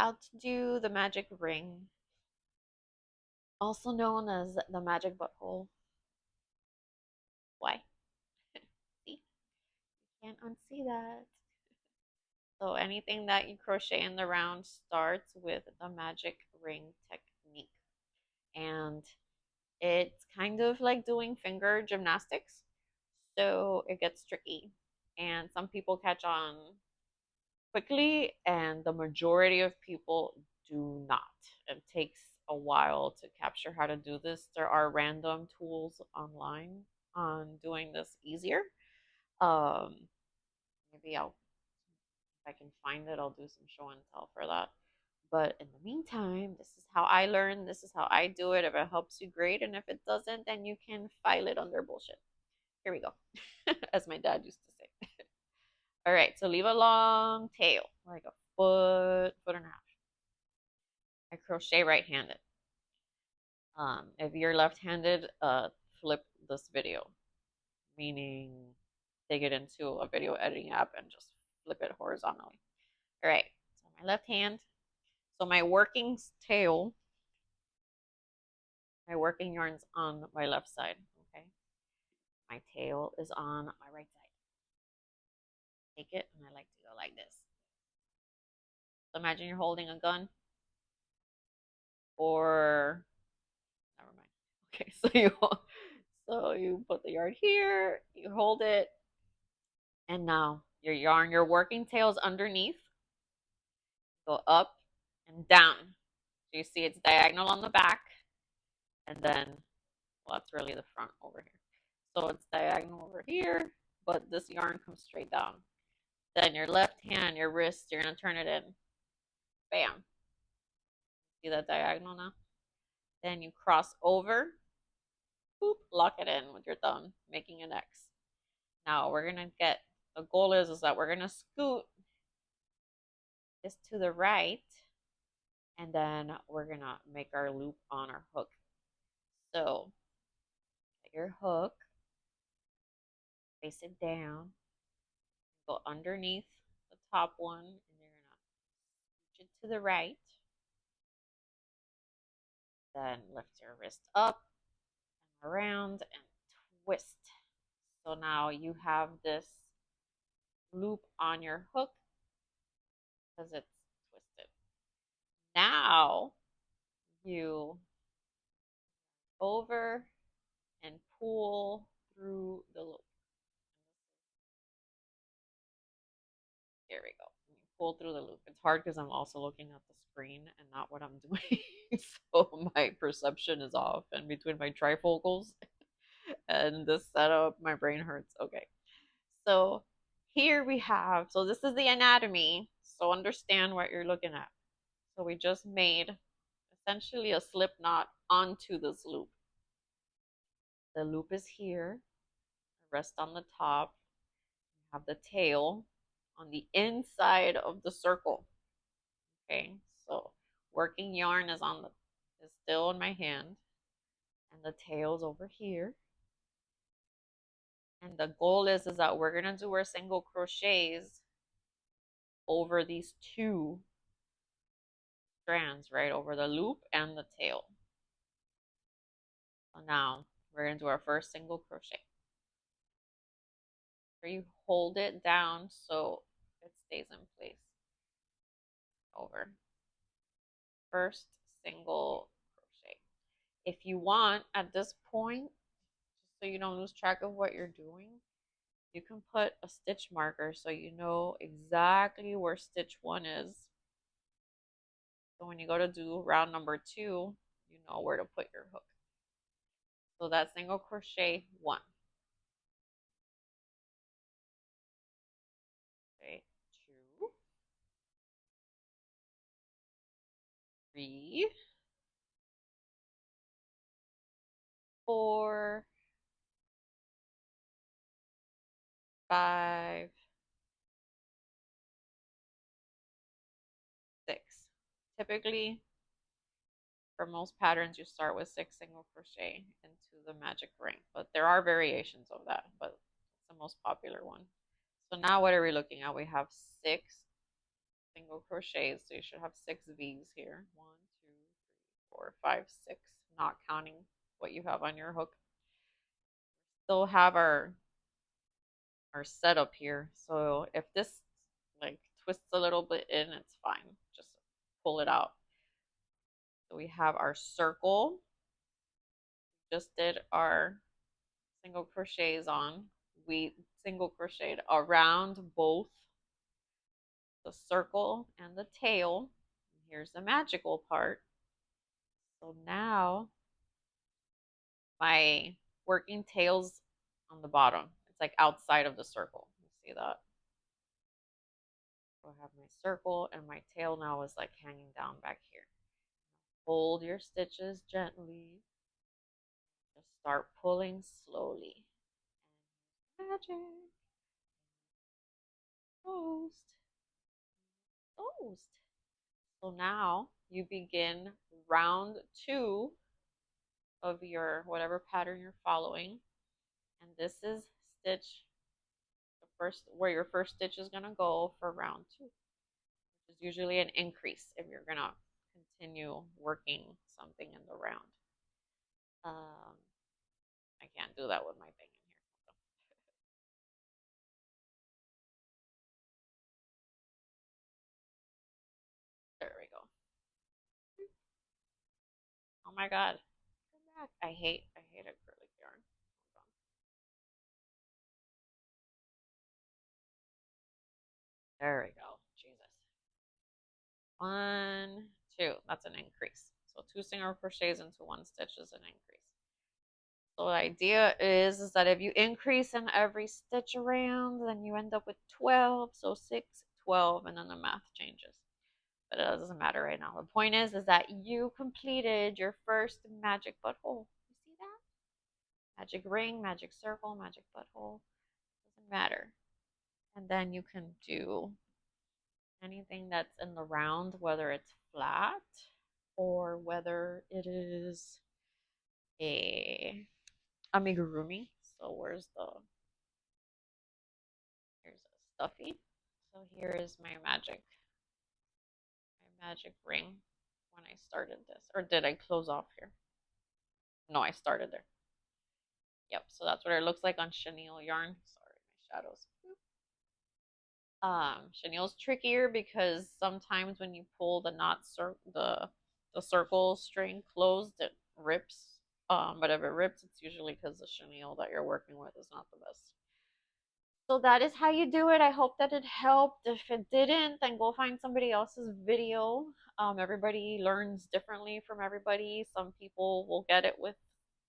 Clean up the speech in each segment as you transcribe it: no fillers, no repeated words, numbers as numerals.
how to do the magic ring, also known as the magic butthole. Why? See, can't unsee that. So anything that you crochet in the round starts with the magic ring technique. And it's kind of like doing finger gymnastics. So it gets tricky. And some people catch on quickly, and the majority of people do not. It takes a while to capture how to do this. There are random tools online on doing this easier. Um, maybe if I can find it, I'll do some show and tell for that. But in the meantime, this is how I learn. This is how I do it. If it helps you, great. And if it doesn't, then you can file it under bullshit. Here we go, as my dad used to say. All right, so leave a long tail, like a foot and a half. I crochet right-handed. If you're left-handed, flip this video, meaning take it into a video editing app and just flip it horizontally. All right, so my left hand. So my working tail, my working yarn's on my left side, okay? My tail is on my right side. Take it, and I like to go like this. So imagine you're holding a gun, or never mind. Okay, so you put the yarn here, you hold it, and now your working tail is underneath. Go up and down. So you see it's diagonal on the back, and then, well, that's really the front over here. So it's diagonal over here, but this yarn comes straight down. Then your left hand, your wrist, you're gonna turn it in. Bam. See that diagonal now? Then you cross over, boop, lock it in with your thumb, making an X. Now we're gonna get, the goal is that we're gonna scoot this to the right, and then we're gonna make our loop on our hook. So get your hook, face it down, go underneath the top one, and you're gonna scooch it to the right. Then lift your wrist up and around and twist. So now you have this loop on your hook because it's twisted. Now you over and pull through the loop. Here we go. You pull through the loop. It's hard because I'm also looking at the screen and not what I'm doing. So my perception is off. And between my trifocals and this setup, my brain hurts. Okay. So here we have, so this is the anatomy. So understand what you're looking at. So we just made essentially a slip knot onto this loop. The loop is here, rest on the top. You have the tail on the inside of the circle. Okay, so working yarn is still in my hand, and the tail's over here. And the goal is that we're gonna do our single crochets over these two strands, right? Over the loop and the tail. So now we're gonna do our first single crochet. Where you hold it down so it stays in place. Over. First single crochet. If you want, at this point, just so you don't lose track of what you're doing, you can put a stitch marker so you know exactly where stitch 1 is. So when you go to do round number 2, you know where to put your hook. So that's single crochet 1. Okay, 2, 3, 4, 5, 6. Typically, for most patterns, you start with 6 single crochet into the magic ring, but there are variations of that, but it's the most popular one. So now what are we looking at? We have 6 single crochets. So you should have 6 V's here. 1, 2, 3, 4, 5, 6, not counting what you have on your hook. Still have our setup here. So if this like twists a little bit in, it's fine. Just pull it out. So we have our circle. Just did our single crochets on. We single crocheted around both the circle and the tail. Here's the magical part. So now my working tail's on the bottom. It's like outside of the circle. You see that? So I have my circle and my tail now is like hanging down back here. Hold your stitches gently. Just start pulling slowly. Magic. Closed. Closed. So now you begin round 2 of your whatever pattern you're following. And this is stitch the first where your first stitch is going to go for round 2, which is usually an increase if you're going to continue working something in the round. I can't do that with my thing in here. There we go. Oh my god. Come back. I hate acrylic yarn. There we go. Jesus. 1, 2. That's an increase. So 2 single crochets into 1 stitch is an increase. So the idea is that if you increase in every stitch around, then you end up with 12. So 6, 12, and then the math changes. But it doesn't matter right now. The point is that you completed your first magic butthole. You see that? Magic ring, magic circle, magic butthole. Doesn't matter. And then you can do anything that's in the round, whether it's flat or whether it is a amigurumi. So here's a stuffy. So here is my magic ring when I started this. Or did I close off here? No, I started there. Yep, so that's what it looks like on chenille yarn. Sorry, my shadows. Chenille's trickier because sometimes when you pull the circle string closed, it rips. But if it rips, it's usually because the chenille that you're working with is not the best. So that is how you do it. I hope that it helped. If it didn't, then go find somebody else's video. Everybody learns differently from everybody. Some people will get it with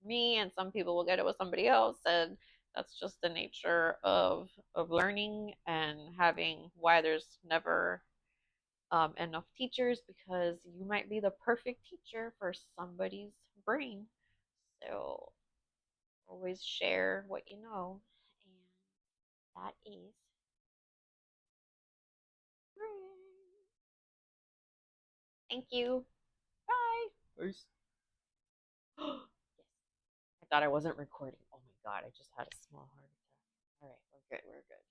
me, and some people will get it with somebody else, and that's just the nature of learning and having why there's never enough teachers because you might be the perfect teacher for somebody's brain. So always share what you know, and that is great. Thank you. Bye. Peace. Yes. I thought I wasn't recording. Oh my god, I just had a small heart attack. All right, we're good. We're good.